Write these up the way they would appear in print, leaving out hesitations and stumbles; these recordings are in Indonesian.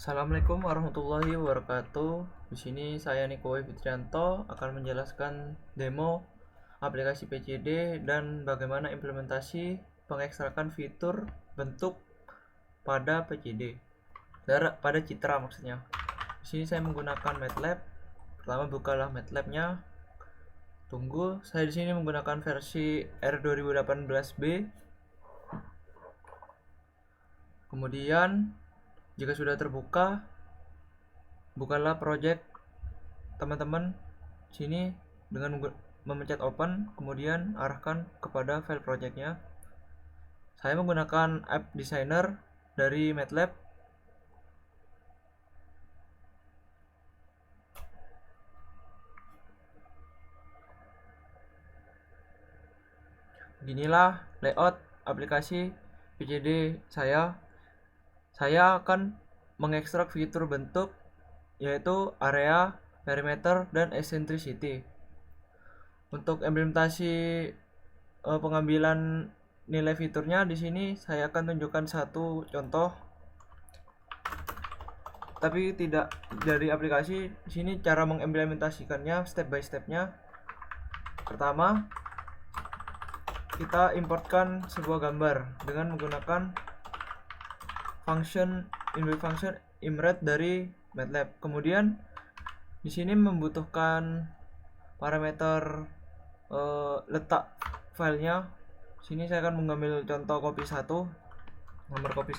Assalamualaikum warahmatullahi wabarakatuh. Di sini saya Niko Fitrianto akan menjelaskan demo aplikasi PCD dan bagaimana implementasi pengekstrakan fitur bentuk pada PCD. Pada citra maksudnya. Di sini saya menggunakan MATLAB. Pertama bukalah MATLAB-nya. Tunggu, saya di sini menggunakan versi R2018B. Kemudian jika sudah terbuka, bukalah project teman-teman sini dengan memencet open, kemudian arahkan kepada file projectnya. Saya menggunakan app designer dari MATLAB. Beginilah layout aplikasi PCD saya. Saya akan mengekstrak fitur bentuk yaitu area, perimeter, dan eccentricity. Untuk implementasi pengambilan nilai fiturnya di sini saya akan tunjukkan satu contoh, tapi tidak dari aplikasi. Di sini cara mengimplementasikannya step by stepnya. Pertama, kita importkan sebuah gambar dengan menggunakan inbuilt function imret dari MATLAB. Kemudian di sini membutuhkan parameter letak filenya. Sini saya akan mengambil contoh copy 1, nomor copy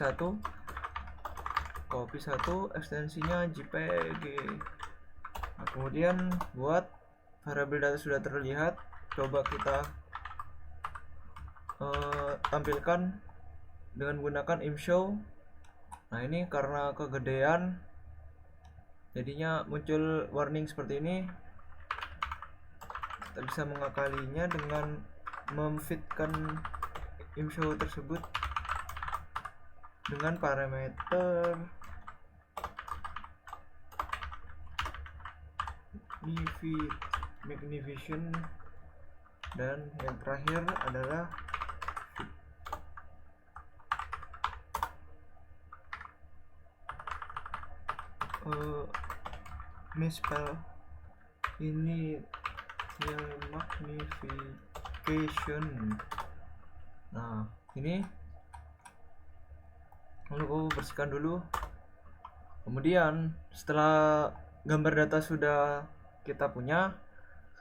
1, ekstensinya JPG. Nah, kemudian buat variabel data sudah terlihat, coba kita tampilkan dengan menggunakan imshow. Nah, ini karena kegedean jadinya muncul warning seperti ini. Kita bisa mengakalinya dengan memfitkan imshow tersebut dengan parameter magnification, dan yang terakhir adalah misspell ini yang magnification. Nah, ini lalu aku bersihkan dulu. Kemudian setelah gambar data sudah kita punya,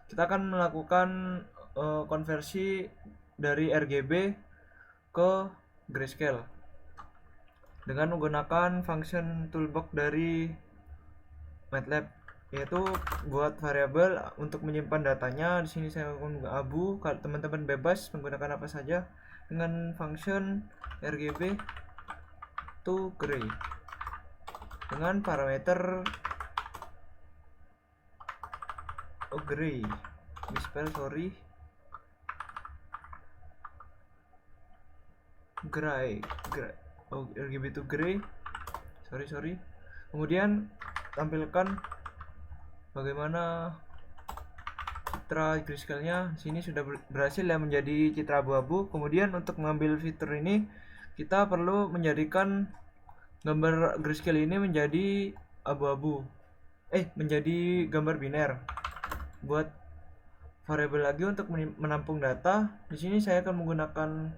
kita akan melakukan konversi dari RGB ke grayscale dengan menggunakan function toolbox dari MATLAB, yaitu buat variabel untuk menyimpan datanya. Di sini saya menggunakan abu. Kalau teman-teman bebas menggunakan apa saja dengan function RGB to gray dengan parameter gray, misspell sorry, gray RGB to gray, sorry. Kemudian tampilkan bagaimana citra grayscale-nya. Sini sudah berhasil ya menjadi citra abu-abu. Kemudian untuk mengambil fitur ini kita perlu menjadikan gambar grayscale ini menjadi abu-abu, menjadi gambar biner. Buat variabel lagi untuk menampung data, di sini saya akan menggunakan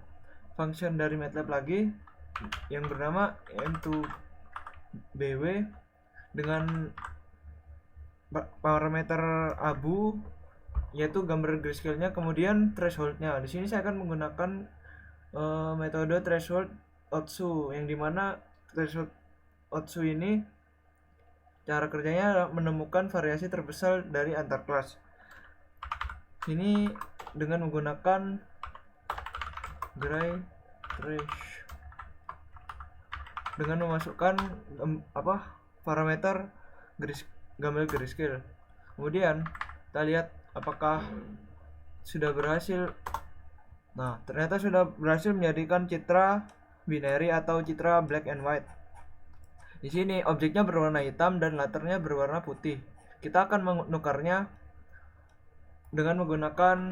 function dari MATLAB lagi yang bernama m2bw dengan parameter abu yaitu gambar grayscale-nya, kemudian threshold-nya. Di sini saya akan menggunakan metode threshold Otsu, yang dimana threshold Otsu ini cara kerjanya menemukan variasi terbesar dari antar kelas. Ini dengan menggunakan gray trash dengan memasukkan parameter gambar grayscale. Kemudian kita lihat apakah sudah berhasil. Nah, ternyata sudah berhasil menjadikan citra binary atau citra black and white. Di sini objeknya berwarna hitam dan letternya berwarna putih. Kita akan menukarnya dengan menggunakan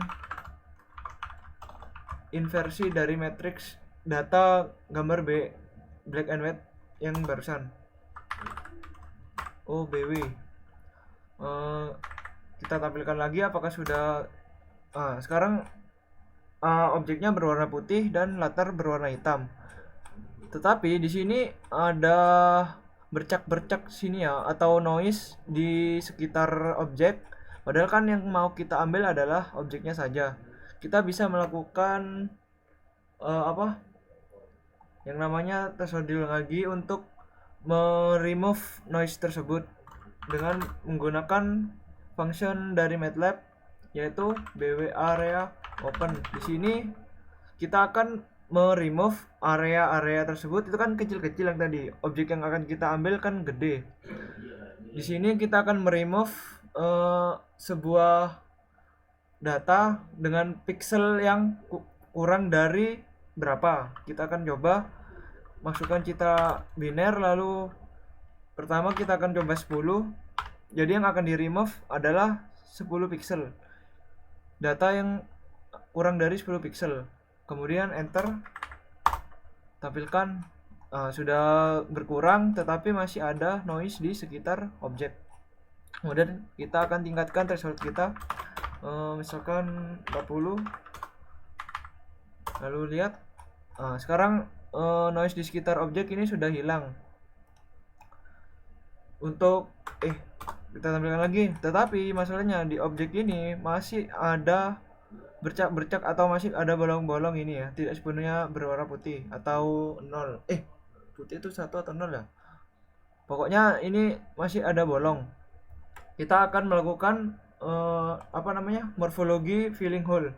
inversi dari matriks data gambar black and white yang barusan. BW. Kita tampilkan lagi apakah sudah. Sekarang objeknya berwarna putih dan latar berwarna hitam. Tetapi di sini ada bercak-bercak sini ya, atau noise di sekitar objek. Padahal kan yang mau kita ambil adalah objeknya saja. Kita bisa melakukan apa? Yang namanya tesodil lagi untuk remove noise tersebut dengan menggunakan function dari MATLAB, yaitu bw area open. Di sini kita akan remove area-area tersebut. Itu kan kecil-kecil yang tadi. Objek yang akan kita ambil kan gede. Di sini kita akan remove sebuah data dengan pixel yang kurang dari berapa. Kita akan coba masukkan citra biner, lalu pertama kita akan coba 10. Jadi yang akan di remove adalah 10 pixel, data yang kurang dari 10 pixel. Kemudian enter, tampilkan sudah berkurang tetapi masih ada noise di sekitar objek. Kemudian kita akan tingkatkan threshold kita, misalkan 40. Lalu lihat, sekarang noise di sekitar objek ini sudah hilang. Untuk kita tampilkan lagi, tetapi masalahnya di objek ini masih ada bercak-bercak atau masih ada bolong-bolong ini ya, tidak sepenuhnya berwarna putih atau 0. Putih itu 1 atau 0 ya, pokoknya ini masih ada bolong. Kita akan melakukan morfologi filling hole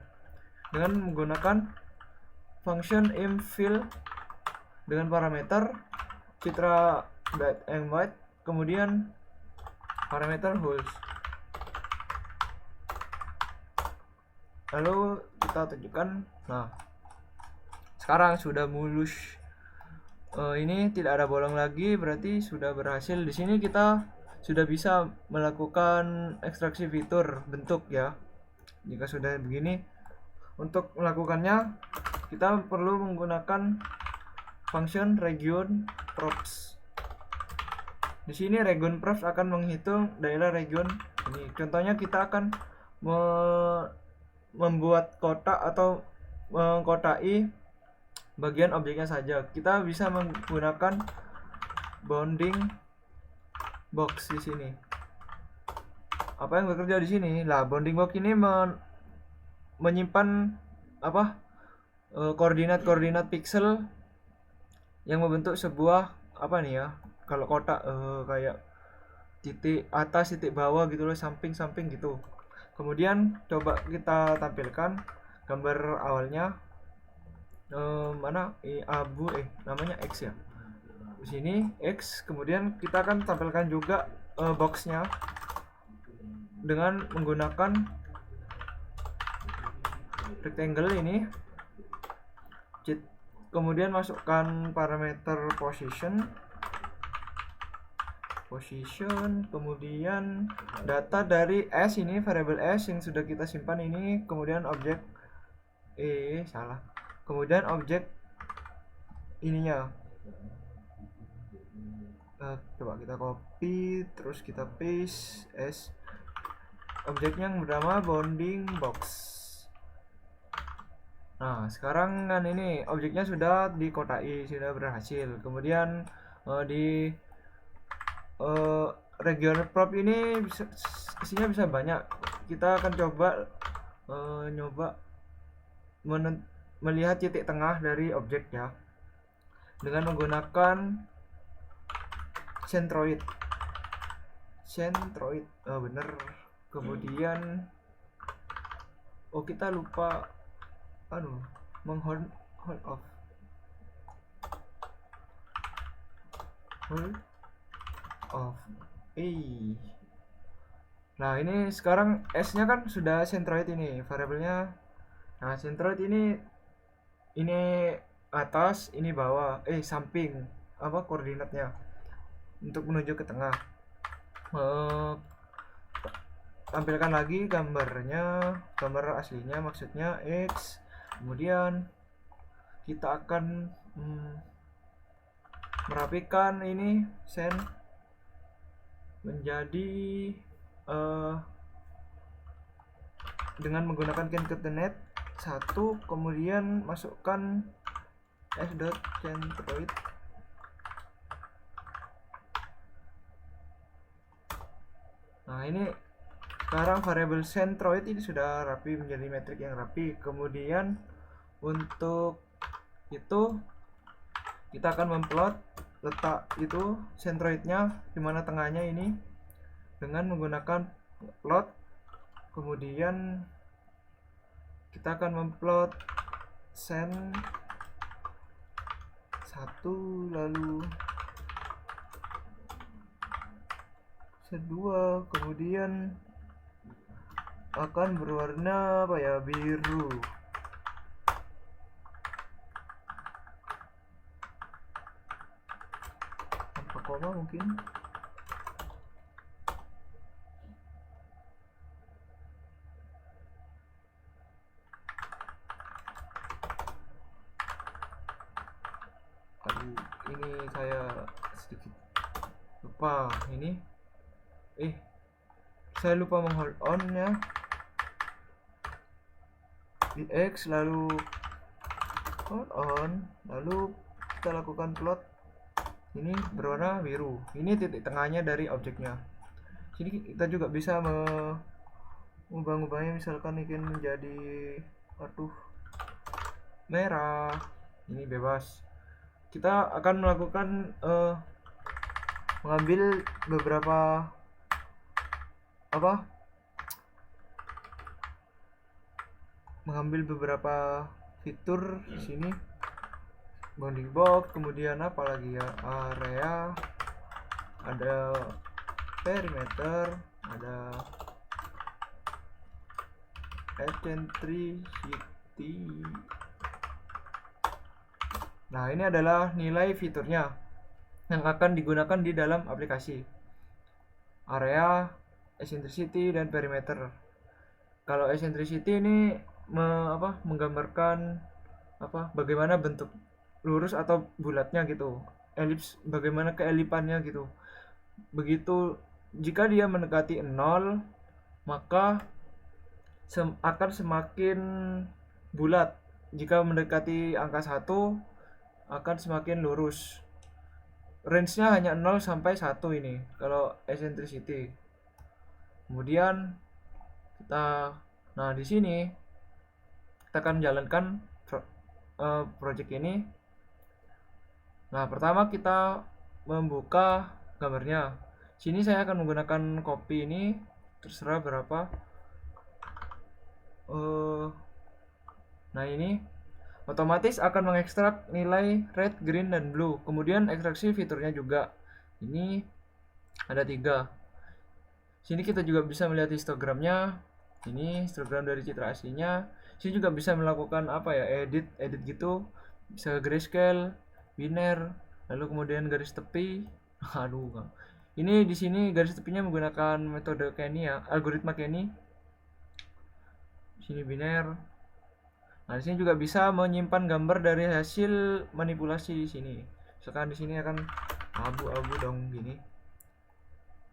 dengan menggunakan function imfill dengan parameter citra black and white, kemudian parameter holes. Lalu kita tunjukkan. Nah, sekarang sudah mulus. Ini tidak ada bolong lagi, berarti sudah berhasil. Di sini kita sudah bisa melakukan ekstraksi fitur bentuk ya. Jika sudah begini, untuk melakukannya kita perlu menggunakan function region props. Di sini region props akan menghitung daerah region ini. Contohnya kita akan membuat kotak atau mengkotai bagian objeknya saja. Kita bisa menggunakan bounding box di sini. Apa yang bekerja di sini? Lah, bounding box ini menyimpan koordinat-koordinat pixel yang membentuk sebuah kalau kotak kayak titik atas, titik bawah gitu loh, samping-samping gitu. Kemudian coba kita tampilkan gambar awalnya, namanya X ya. Di sini X, kemudian kita akan tampilkan juga boxnya dengan menggunakan rectangle ini. Kemudian masukkan parameter position, kemudian data dari S ini, variabel S yang sudah kita simpan ini, kemudian objek kemudian objek ininya. Coba kita copy, terus kita paste S, objeknya yang bernama bounding box. Nah, sekarang kan ini objeknya sudah dikotai, sudah berhasil. Kemudian di region prop ini isinya bisa banyak. Kita akan coba melihat titik tengah dari objek ya, dengan menggunakan centroid. Bener. Kemudian kita lupa hold off. Nah, ini sekarang S-nya kan sudah centroid ini variabelnya. Nah, centroid ini atas, ini bawah, samping koordinatnya untuk menuju ke tengah. Tampilkan lagi gambar aslinya, maksudnya X. Kemudian kita akan merapikan ini menjadi dengan menggunakan concatenate 1, kemudian masukkan s.centroid. Nah, ini sekarang variabel centroid ini sudah rapi, menjadi metrik yang rapi. Kemudian untuk itu kita akan memplot letak itu centroidnya di mana tengahnya ini dengan menggunakan plot. Kemudian kita akan memplot cent 1 lalu 2, kemudian akan berwarna apa ya, biru. Tanpa koma mungkin. Aduh, ini saya sedikit lupa ini. Saya lupa menghold on ya. Di X lalu hold on, lalu kita lakukan plot. Ini berwarna biru. Ini titik tengahnya dari objeknya. Sini kita juga bisa mengubah-ubahnya, misalkan ingin menjadi merah. Ini bebas. Kita akan melakukan mengambil beberapa fitur di sini, bounding box, kemudian apa lagi ya, area, ada perimeter, ada eccentricity. Nah, ini adalah nilai fiturnya yang akan digunakan di dalam aplikasi. Area, eccentricity, dan perimeter. Kalau eccentricity ini menggambarkan bagaimana bentuk lurus atau bulatnya gitu, elips, bagaimana keelipannya gitu. Begitu jika dia mendekati 0, maka akan semakin bulat. Jika mendekati angka 1 akan semakin lurus. Range-nya hanya 0 sampai 1 ini kalau eccentricity. Kemudian di sini kita akan menjalankan project ini. Nah, pertama kita membuka gambarnya. Sini saya akan menggunakan copy ini, terserah berapa. Nah, ini otomatis akan mengekstrak nilai red, green, dan blue. Kemudian ekstraksi fiturnya juga. Ini ada 3. Sini kita juga bisa melihat histogramnya. Ini histogram dari citra aslinya. Sini juga bisa melakukan edit gitu. Bisa grayscale, biner, lalu kemudian garis tepi. Ini di sini garis tepinya menggunakan metode Kenny ya, algoritma Kenny. Sini biner. Nah, di sini juga bisa menyimpan gambar dari hasil manipulasi di sini. Misalkan di sini akan abu-abu dong gini.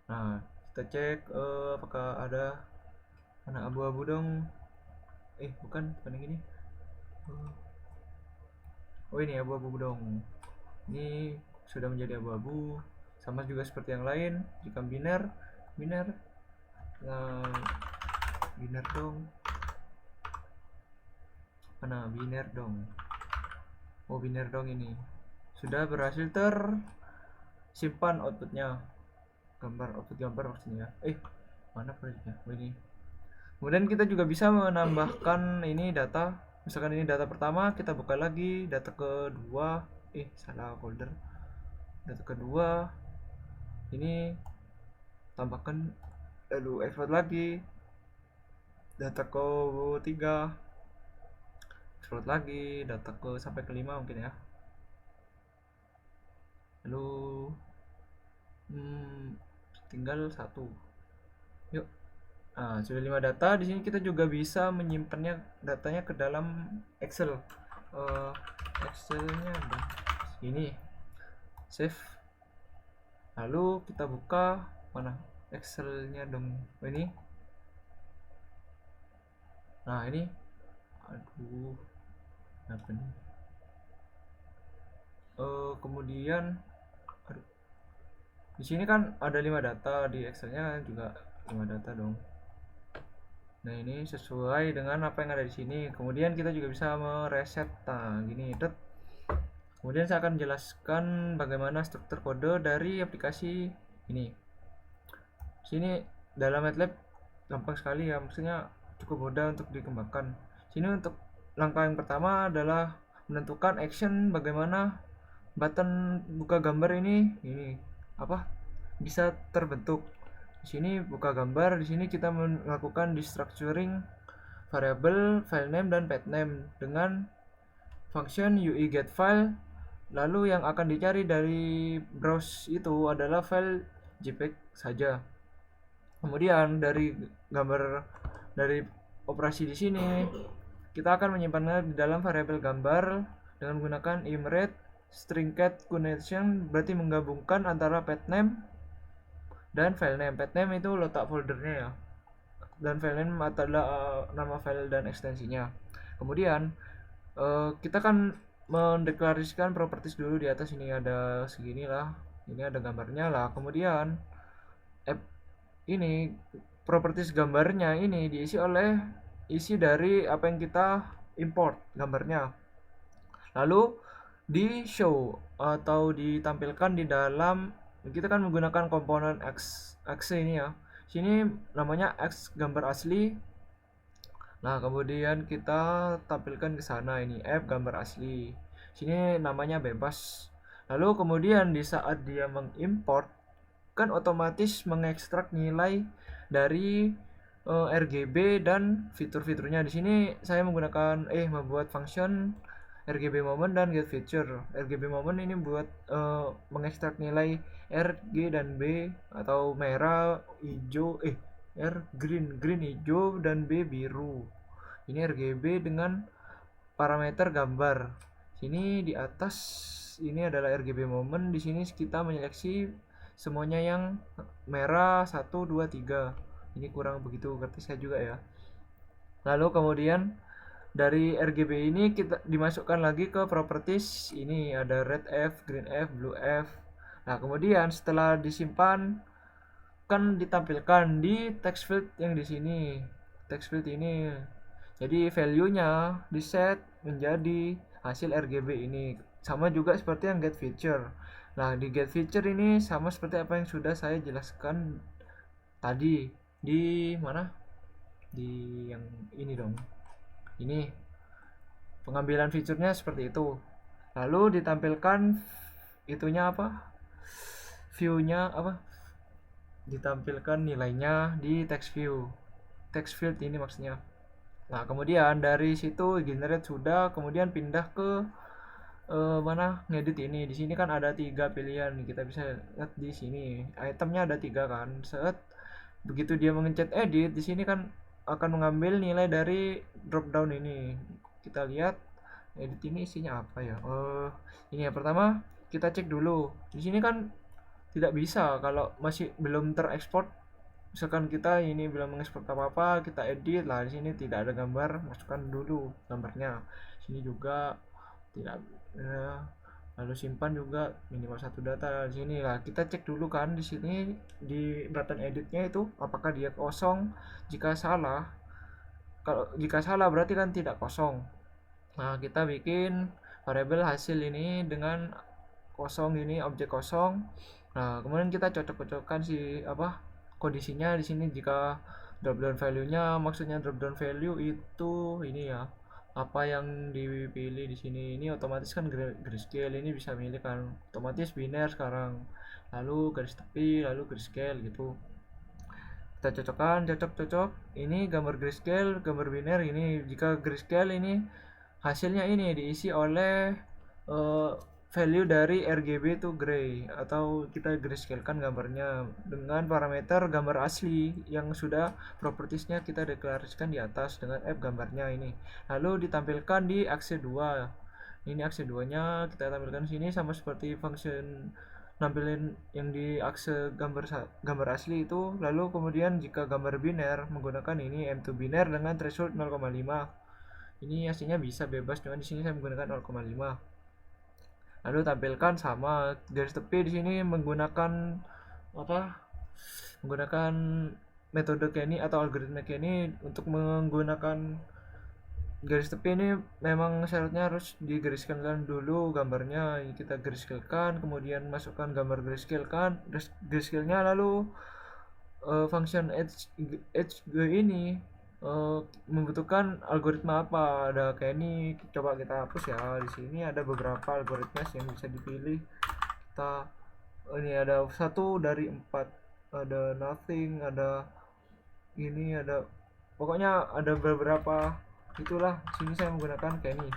Nah, kita cek apakah ada abu-abu dong. Bukan yang ini. Ini abu-abu dong. Ini sudah menjadi abu-abu. Sama juga seperti yang lain. Jika biner. Nah, biner dong. Biner dong. Biner dong ini. Sudah berhasil tersimpan outputnya. Output gambar maksudnya. Mana projectnya? Ini. Kemudian kita juga bisa menambahkan ini data. Misalkan ini data pertama, kita buka lagi data kedua. Salah folder. Data kedua. Ini tambahkan, lalu export lagi. Data ketiga. Export lagi data sampai ke 5 mungkin ya. Lalu tinggal 1. Yuk. Nah, sudah 5 data. Di sini kita juga bisa menyimpannya datanya ke dalam Excel. Excelnya ada ini. Save. Lalu kita buka mana Excelnya dong ini. Nah ini, aduh, apa nih? Kemudian, aduh, di sini kan ada 5 data, di Excelnya juga 5 data dong. Nah ini sesuai dengan apa yang ada di sini. Kemudian kita juga bisa mereset. Nah gini, kemudian saya akan menjelaskan bagaimana struktur kode dari aplikasi ini. Sini dalam MATLAB gampang sekali ya, maksudnya cukup mudah untuk dikembangkan. Sini untuk langkah yang pertama adalah menentukan action bagaimana button buka gambar ini apa bisa terbentuk. Di sini buka gambar, di sini kita melakukan destructuring variable file name dan path name dengan function UI get file. Lalu yang akan dicari dari browse itu adalah file JPEG saja. Kemudian dari gambar dari operasi di sini kita akan menyimpannya di dalam variabel gambar dengan menggunakan imret string cat connection, berarti menggabungkan antara path name dan file name. Path name itu letak foldernya ya, dan file name adalah nama file dan ekstensinya. Kemudian kita kan mendeklarasikan properties dulu. Di atas ini ada segini lah, ini ada gambarnya lah. Kemudian ini properties gambarnya ini diisi oleh isi dari apa yang kita import gambarnya, lalu di show atau ditampilkan di dalam. Kita kan menggunakan komponen X ini ya, sini namanya X gambar asli. Nah kemudian kita tampilkan ke sana, ini F gambar asli, sini namanya bebas. Lalu kemudian di saat dia mengimport kan otomatis mengekstrak nilai dari RGB dan fitur-fiturnya. Di sini saya menggunakan membuat function RGB moment dan get feature. RGB moment ini buat mengekstrak nilai R, G dan B, atau merah, hijau, R green hijau dan B biru. Ini RGB dengan parameter gambar. Sini di atas ini adalah RGB moment. Di sini kita menyeleksi semuanya yang merah 1, 2, 3. Ini kurang begitu ngerti saya juga ya. Lalu kemudian dari RGB ini kita dimasukkan lagi ke properties. Ini ada red F, green F, blue F. Nah kemudian setelah disimpan kan ditampilkan di text field yang di sini. Text field ini, jadi value-nya di set menjadi hasil RGB ini, sama juga seperti yang get feature. Nah di get feature ini sama seperti apa yang sudah saya jelaskan tadi. Di mana, di yang ini dong, ini pengambilan fiturnya seperti itu. Lalu ditampilkan itunya apa, view-nya apa, ditampilkan nilainya di text view, text field ini maksudnya. Nah kemudian dari situ generate sudah, kemudian pindah ke mana ngedit ini. Di sini kan ada 3 pilihan, kita bisa lihat di sini itemnya ada 3 kan. Begitu dia mengencet edit, di sini kan akan mengambil nilai dari drop down ini. Kita lihat edit ini isinya apa ya. Ini ya, pertama kita cek dulu. Di sini kan tidak bisa kalau masih belum terekspor. Misalkan kita ini belum mengekspor apa-apa, kita edit lah, di sini tidak ada gambar, masukkan dulu gambarnya. Sini juga tidak. Lalu simpan juga minimal 1 data. Di sini lah kita cek dulu kan, di sini di button editnya itu apakah dia kosong. Jika salah, jika salah berarti kan tidak kosong. Nah kita bikin variabel hasil ini dengan kosong, ini objek kosong. Nah kemudian kita cocok-cocokkan kondisinya di sini. Jika dropdown value-nya, maksudnya dropdown value itu ini ya, apa yang dipilih di sini. Ini otomatis kan grayscale, ini bisa milih kan otomatis biner sekarang, lalu garis tepi, lalu grayscale gitu. Kita cocokkan, cocok. Ini gambar grayscale, gambar biner ini. Jika grayscale ini hasilnya ini diisi oleh value dari RGB to gray, atau kita grayscalekan gambarnya dengan parameter gambar asli yang sudah propertiesnya kita deklarasikan di atas dengan F gambarnya ini. Lalu ditampilkan di aksi 2. Ini aksi 2 nya kita tampilkan sini sama seperti function nampilin yang di akse gambar asli itu. Lalu kemudian jika gambar biner menggunakan ini M2 biner dengan threshold 0,5. Ini aslinya bisa bebas, cuman di sini saya menggunakan 0,5. Lalu tampilkan sama garis tepi di sini menggunakan apa? Menggunakan metode Kenny atau algoritma Kenny. Untuk menggunakan garis tepi ini memang syaratnya harus digariskan dulu gambarnya. Kita gariskan, kemudian masukkan gambar grayscale-nya, lalu function edge ini membutuhkan algoritma apa. Ada kayak ini, coba kita hapus ya. Di sini ada beberapa algoritma yang bisa dipilih. Ini ada 1 dari 4, ada nothing, ada ini, ada pokoknya ada beberapa itulah. Sini saya menggunakan kayak ini.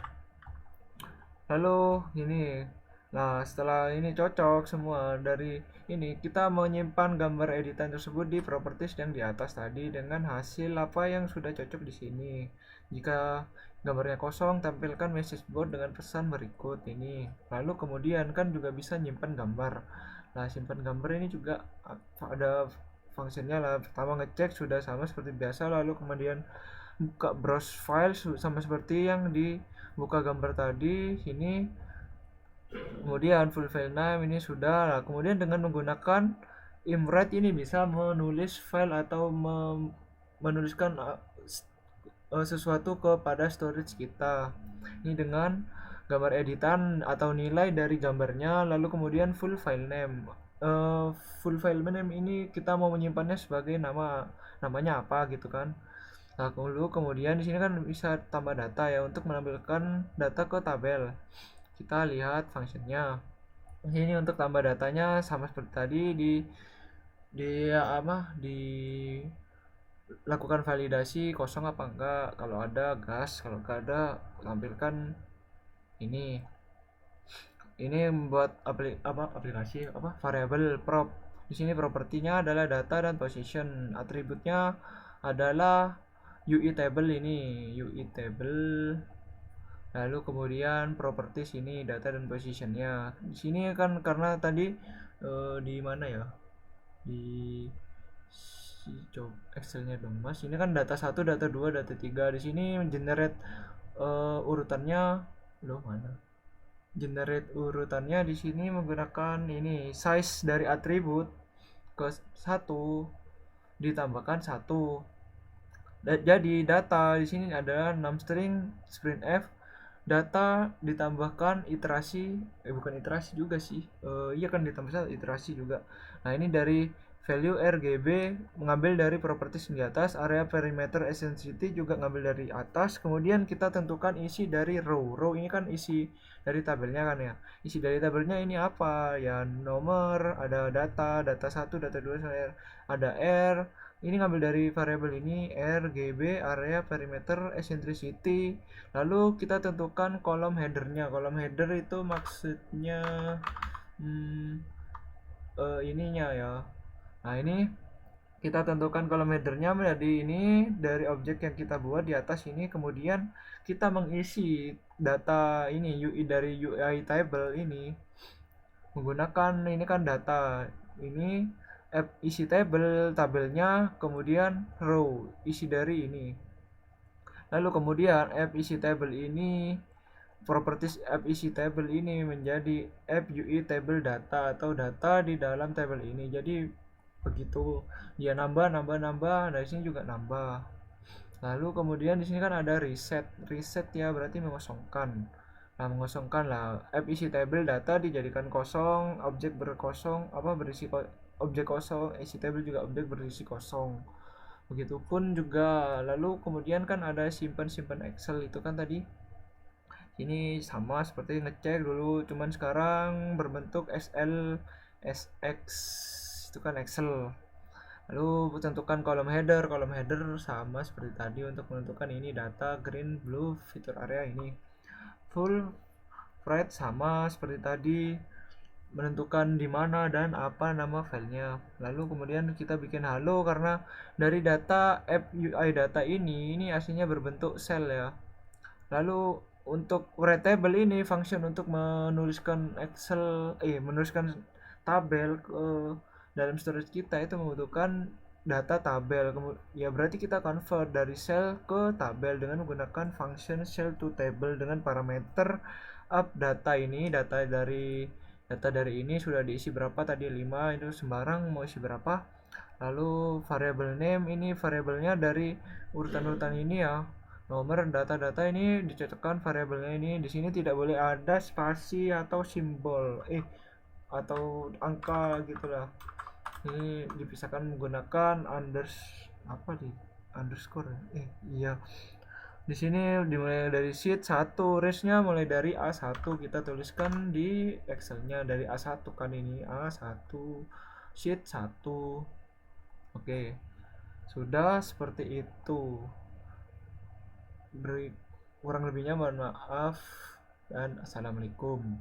Lalu ini, nah setelah ini cocok semua dari ini, kita menyimpan gambar editan tersebut di properties yang di atas tadi dengan hasil apa yang sudah cocok di sini. Jika gambarnya kosong, tampilkan message board dengan pesan berikut ini. Lalu kemudian kan juga bisa nyimpan gambar. Nah, simpan gambar ini juga ada fungsinya lah. Pertama ngecek sudah sama seperti biasa, lalu kemudian buka browse file sama seperti yang di buka gambar tadi sini. Kemudian full file name ini sudah. Nah, kemudian dengan menggunakan imwrite ini bisa menulis file atau menuliskan sesuatu kepada storage kita. Ini dengan gambar editan atau nilai dari gambarnya, lalu kemudian full file name. Full file name ini kita mau menyimpannya sebagai namanya apa gitu kan. Nah, lalu kemudian di sini kan bisa tambah data ya untuk menampilkan data ke tabel. Kita lihat fungsinya. Ini untuk tambah datanya sama seperti tadi lakukan validasi kosong apa enggak. Kalau ada gas, kalau enggak ada tampilkan ini membuat aplikasi variable prop. Di sini propertinya adalah data dan position. Atributnya adalah UI table ini, UI table. Lalu kemudian properties ini data dan positionnya. Di sini kan karena tadi di mana ya? Di coba Excelnya dong Mas. Ini kan data 1, data 2, data 3. Di sini generate urutannya loh mana? Generate urutannya di sini menggunakan ini size dari atribut ke 1 ditambahkan 1. Jadi data di sini adalah 6 string printf, data ditambahkan iterasi, bukan iterasi juga sih, iya kan ditambah iterasi juga. Nah, ini dari value RGB mengambil dari properties di atas, area perimeter eccentricity juga ngambil dari atas. Kemudian kita tentukan isi dari row ini kan isi dari tabelnya kan ya. Isi dari tabelnya ini apa ya? Nomor, ada data 1, data 2, ada R. Ini ngambil dari variabel ini RGB, area perimeter eccentricity. Lalu kita tentukan kolom headernya. Kolom header itu maksudnya ininya ya. Nah, ini kita tentukan kolom headernya menjadi ini dari objek yang kita buat di atas ini. Kemudian kita mengisi data ini UI dari UI table ini menggunakan ini kan data ini isi tabelnya, kemudian row isi dari ini. Lalu kemudian isi table ini properties isi table ini menjadi UI table data atau data di dalam table ini. Jadi begitu dia nambah. Dari sini juga nambah. Lalu kemudian di sini kan ada reset ya, berarti mengosongkan. Nah, mengosongkan lah isi table data dijadikan kosong, objek berkosong berisi objek kosong, isi table juga objek berisi kosong. Begitupun juga. Lalu kemudian kan ada simpan Excel itu kan tadi. Ini sama seperti ngecek dulu, cuman sekarang berbentuk SX itu kan Excel. Lalu tentukan kolom header sama seperti tadi untuk menentukan ini data green, blue, fitur area ini. Full write sama seperti tadi, menentukan di mana dan apa nama filenya. Lalu kemudian kita bikin halo karena dari data UI data ini aslinya berbentuk cell ya. Lalu untuk write table ini function untuk menuliskan tabel ke dalam storage kita itu membutuhkan data tabel. Ya berarti kita convert dari cell ke tabel dengan menggunakan function cell to table dengan parameter up data ini. Data dari ini sudah diisi berapa tadi, 5, itu sembarang mau isi berapa. Lalu variable name, ini variabelnya dari urutan-urutan ini ya, nomor data-data ini dicetakkan variabelnya ini. Di sini tidak boleh ada spasi atau simbol atau angka gitulah. Ini dipisahkan menggunakan underscore. Iya. Di sini dimulai dari sheet 1, range-nya mulai dari A1, kita tuliskan di Excel-nya dari A1 kan, ini A1 sheet 1. Oke. Sudah seperti itu. Kurang lebihnya mohon maaf dan assalamualaikum.